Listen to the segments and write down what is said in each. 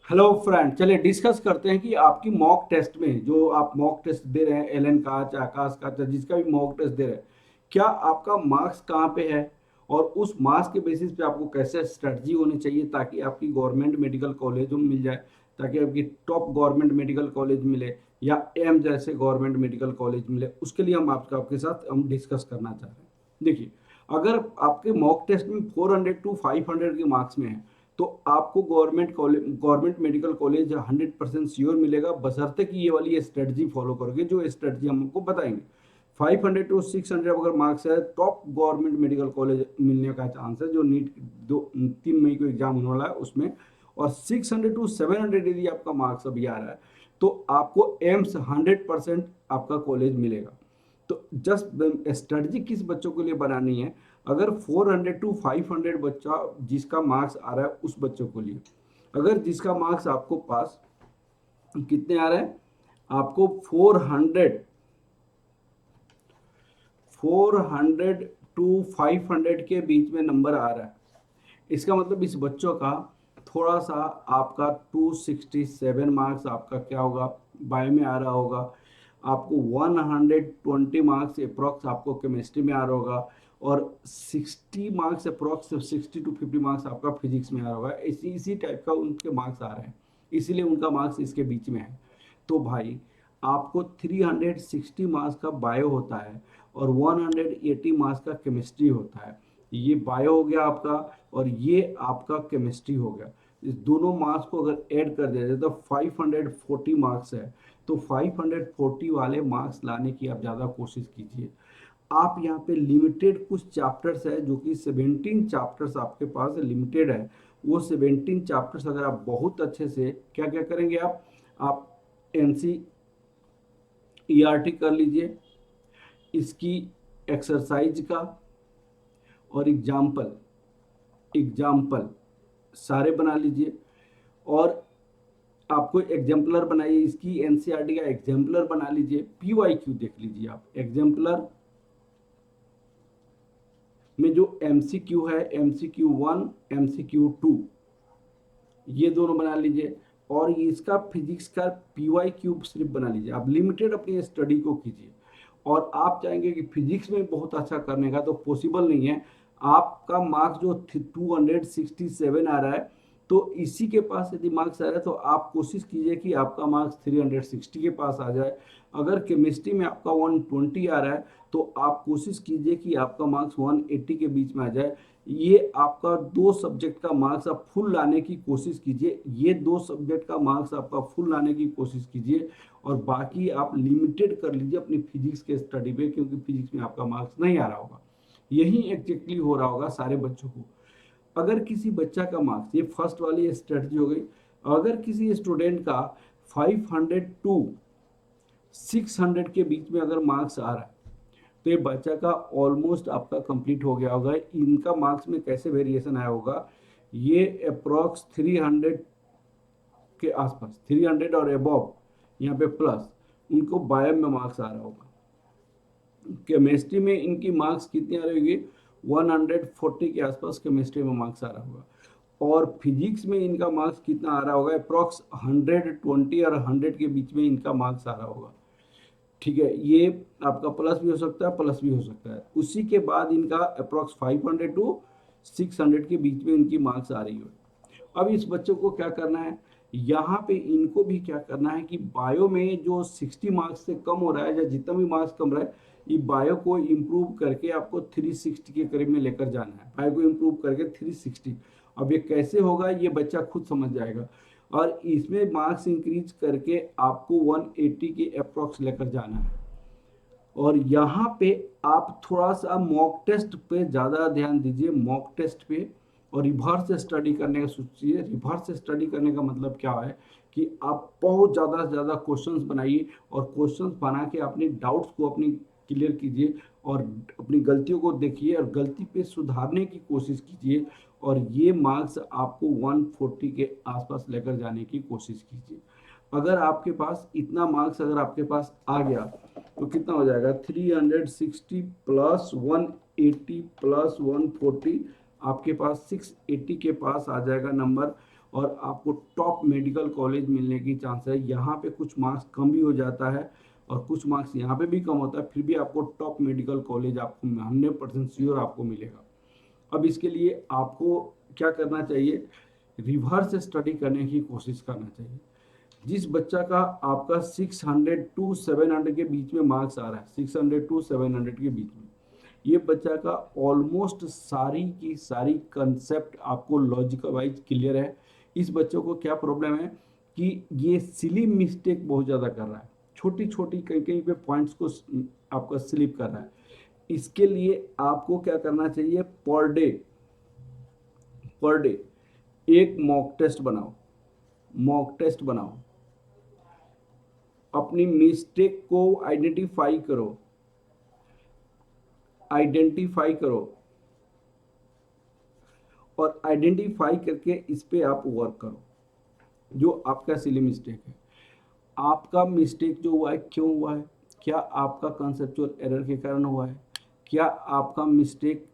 Hello friend, चलिए discuss करते हैं कि आपकी मॉक टेस्ट में जो आप मॉक टेस्ट दे रहे हैं, एलन का चाहे आकाश का चाहे जिसका भी मॉक टेस्ट दे रहे हैं, क्या आपका मार्क्स कहाँ पे है और उस मार्क्स के बेसिस पे आपको कैसे स्ट्रेटजी होनी चाहिए ताकि आपकी गवर्नमेंट मेडिकल कॉलेज में मिल जाए, ताकि आपकी टॉप गवर्नमेंट मेडिकल कॉलेज मिले या एम जैसे गवर्नमेंट मेडिकल कॉलेज मिले। उसके लिए हम आपके साथ हम डिस्कस करना चाह रहे हैं। देखिए, अगर आपके मॉक टेस्ट में 400 टू 500 के मार्क्स में है तो आपको गवर्नमेंट मेडिकल कॉलेज 100% श्योर मिलेगा, बशर्ते कि ये वाली स्ट्रेटजी फॉलो करोगे जो स्ट्रेटजी हम आपको बताएंगे। 500 टू 600 अगर मार्क्स है, टॉप गवर्नमेंट मेडिकल कॉलेज मिलने का चांस है जो नीट 3 मई को एग्जाम होने वाला है उसमें। और 600 टू 700 यदि आपका मार्क्स अभी आ रहा है तो आपको एम्स 100% आपका कॉलेज मिलेगा। तो जस्ट स्ट्रेटजी किस बच्चों के लिए बनानी है, अगर 400 टू 500 बच्चा जिसका मार्क्स आ रहा है उस बच्चों के लिए, अगर जिसका मार्क्स आपको पास कितने आ रहे हैं, आपको 400 टू 500 के बीच में नंबर आ रहा है, इसका मतलब इस बच्चों का थोड़ा सा आपका 267 मार्क्स आपका क्या होगा, बायो में आ रहा होगा। आपको 120 मार्क्स अप्रॉक्स आपको केमिस्ट्री में आ रहा होगा और 60 मार्क्स अप्रॉक्स 60 टू 50 मार्क्स आपका फिजिक्स में आ रहा होगा। इसी टाइप का उनके मार्क्स आ रहे हैं, इसीलिए उनका मार्क्स इसके बीच में है। तो भाई, आपको 360 मार्क्स का बायो होता है और 180 मार्क्स का केमिस्ट्री होता है। ये बायो हो गया आपका और ये आपका केमिस्ट्री हो गया। इस दोनों मार्क्स को अगर ऐड कर दिया जाए तो 540 मार्क्स है। तो 540 वाले मार्क्स लाने की आप ज़्यादा कोशिश कीजिए। आप यहाँ पे लिमिटेड कुछ चैप्टर्स है जो कि 17 चैप्टर्स आपके पास लिमिटेड है। वो 17 चैप्टर्स अगर आप बहुत अच्छे से क्या क्या करेंगे, आप N C E R T कर लीजिए, इसकी एक्सरसाइज का और एग्जाम्पल एग्जाम्पल सारे बना लीजिए। और आपको एग्जाम्पलर बनाइए, इसकी एनसीईआरटी का एग्जाम्पलर बना लीजिए। पीवाईक्यू देख लीजिए, आप एग्जाम्पलर में जो एमसीक्यू है, एमसीक्यू 1 एमसीक्यू 2 ये दोनों बना लीजिए। और इसका फिजिक्स का पीवाई क्यूब सिर्फ बना लीजिए। आप लिमिटेड अपनी स्टडी को कीजिए। और आप चाहेंगे कि फिजिक्स में बहुत अच्छा करने का, तो पॉसिबल नहीं है। आपका मार्क्स जो 267 आ रहा है, तो इसी के पास यदि मार्क्स आ रहा है तो आप कोशिश कीजिए कि आपका मार्क्स 360 के पास आ जाए। अगर केमिस्ट्री में आपका 120 आ रहा है तो आप कोशिश कीजिए कि आपका मार्क्स 180 के बीच में आ जाए। ये आपका दो सब्जेक्ट का मार्क्स आप फुल लाने की कोशिश कीजिए, ये दो सब्जेक्ट का मार्क्स आपका फुल लाने की कोशिश कीजिए। और बाकी आप लिमिटेड कर लीजिए अपनी फिजिक्स के स्टडी पे, क्योंकि फिजिक्स में आपका मार्क्स नहीं आ रहा होगा। यही एग्जैक्टली हो रहा होगा सारे बच्चों को। अगर किसी बच्चा का मार्क्स, ये फर्स्ट वाली स्ट्रेटजी हो गई। अगर किसी स्टूडेंट का 500 टू 600 के बीच में अगर मार्क्स आ रहा है तो ये बच्चा का ऑलमोस्ट आपका कंप्लीट हो गया होगा। इनका मार्क्स में कैसे वेरिएशन आया होगा, ये अप्रॉक्स 300 के आसपास, 300 और अबव यहाँ पे प्लस उनको बायो में मार्क्स आ रहा होगा। केमिस्ट्री में इनकी मार्क्स कितनी आ रही होगी, 140 के आसपास केमिस्ट्री में मार्क्स आ रहा होगा। और फिजिक्स में इनका मार्क्स कितना आ रहा होगा, अप्रॉक्स 120 और 100 के बीच में इनका मार्क्स आ रहा होगा। ठीक है, ये आपका प्लस भी हो सकता है, प्लस भी हो सकता है। उसी के बाद इनका अप्रॉक्स 500 टू 600 के बीच में इनकी मार्क्स आ रही हो। अब इस बच्चों को क्या करना है, यहाँ पे इनको भी क्या करना है कि बायो में जो 60 मार्क्स से कम हो रहा है या जितना भी मार्क्स कम रहा है, ये बायो को इम्प्रूव करके आपको 360 के करीब में लेकर जाना है। बायो को इम्प्रूव करके 360। अब ये कैसे होगा ये बच्चा खुद समझ जाएगा। और इसमें मार्क्स इंक्रीज करके आपको 180 के अप्रॉक्स लेकर जाना है। और यहाँ पे आप थोड़ा सा मॉक टेस्ट पे ज़्यादा ध्यान दीजिए, मॉक टेस्ट पे। और रिवर्स स्टडी करने का सोचिए। रिवर्स स्टडी करने का मतलब क्या है कि आप बहुत ज़्यादा से ज़्यादा क्वेश्चंस बनाइए और क्वेश्चंस बना के अपने डाउट्स को अपनी क्लियर कीजिए और अपनी गलतियों को देखिए और गलती पे सुधारने की कोशिश कीजिए। और ये मार्क्स आपको 140 के आसपास लेकर जाने की कोशिश कीजिए। अगर आपके पास इतना मार्क्स अगर आपके पास आ गया तो कितना हो जाएगा, 360 प्लस 180 प्लस 140, आपके पास 680 के पास आ जाएगा नंबर। और आपको टॉप मेडिकल कॉलेज मिलने की चांस है। यहाँ पे कुछ मार्क्स कम भी हो जाता है और कुछ मार्क्स यहाँ पे भी कम होता है, फिर भी आपको टॉप मेडिकल कॉलेज आपको 100% श्योर आपको मिलेगा। अब इसके लिए आपको क्या करना चाहिए, रिवर्स स्टडी करने की कोशिश करना चाहिए। जिस बच्चा का आपका 600 टू 700 के बीच में मार्क्स आ रहा है, 600 टू 700 के बीच में, ये बच्चा का ऑलमोस्ट सारी की सारी कंसेप्ट आपको लॉजिकल वाइज क्लियर है। इस बच्चों को क्या प्रॉब्लम है कि ये सिली मिस्टेक बहुत ज़्यादा कर रहा है, छोटी छोटी कहीं कहीं पे पॉइंट्स को आपका स्लिप कर रहा है। इसके लिए आपको क्या करना चाहिए, पर डे एक मॉक टेस्ट बनाओ, मॉक टेस्ट बनाओ, अपनी मिस्टेक को आइडेंटिफाई करो, और आइडेंटिफाई करके इस पे आप वर्क करो। जो आपका सिली मिस्टेक है, आपका मिस्टेक जो हुआ है क्यों हुआ है, क्या आपका कंसेप्चुअल एरर के कारण हुआ है, क्या आपका मिस्टेक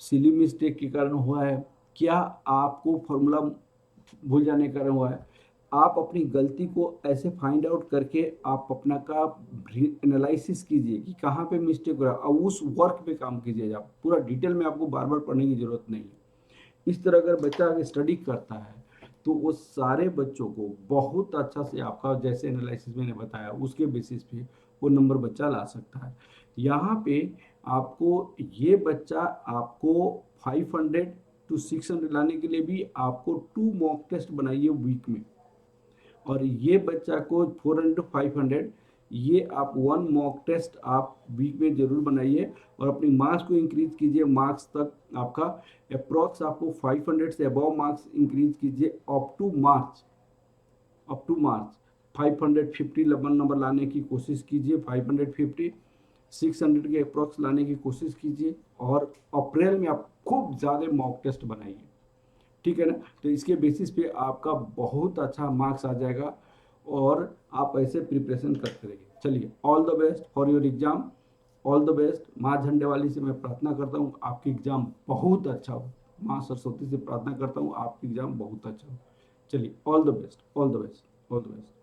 सिली मिस्टेक के कारण हुआ है, क्या आपको फॉर्मूला भूल जाने के कारण हुआ है। आप अपनी गलती को ऐसे फाइंड आउट करके आप अपना का एनालिसिस कीजिए कि कहाँ पे मिस्टेक हो रहा है और उस वर्क पे काम कीजिए। आप पूरा डिटेल में, आपको बार बार पढ़ने की जरूरत नहीं है। इस तरह अगर बच्चा आगे स्टडी करता है तो वो सारे बच्चों को बहुत अच्छा से आपका जैसे एनालिसिस मैंने बताया उसके बेसिस पे वो नंबर बच्चा ला सकता है। यहाँ पे आपको ये बच्चा आपको 500 टू 600 लाने के लिए भी आपको 2 मॉक टेस्ट बनाइए वीक में, और ये बच्चा को 400 टू 500 ये आप 1 मॉक टेस्ट आप वीक में जरूर बनाइए और अपनी मार्क्स को इंक्रीज कीजिए। मार्क्स तक आपका अप्रॉक्स आपको 500 से अबव मार्क्स इंक्रीज कीजिए अप टू मार्च 550 नंबर लाने की कोशिश कीजिए, 550 600 के अप्रॉक्स लाने की कोशिश कीजिए और अप्रैल में आप खूब ज़्यादा मॉक टेस्ट बनाइए, ठीक है ना। तो इसके बेसिस पे आपका बहुत अच्छा मार्क्स आ जाएगा और आप ऐसे प्रिपरेशन करते रहिए। चलिए, all the best for your exam, all the best. माँ झंडे वाली से मैं प्रार्थना करता हूँ आपकी एग्जाम बहुत अच्छा हो, माँ सरस्वती से प्रार्थना करता हूँ आपकी एग्जाम बहुत अच्छा हो। चलिए, all the best, all the best, all the best.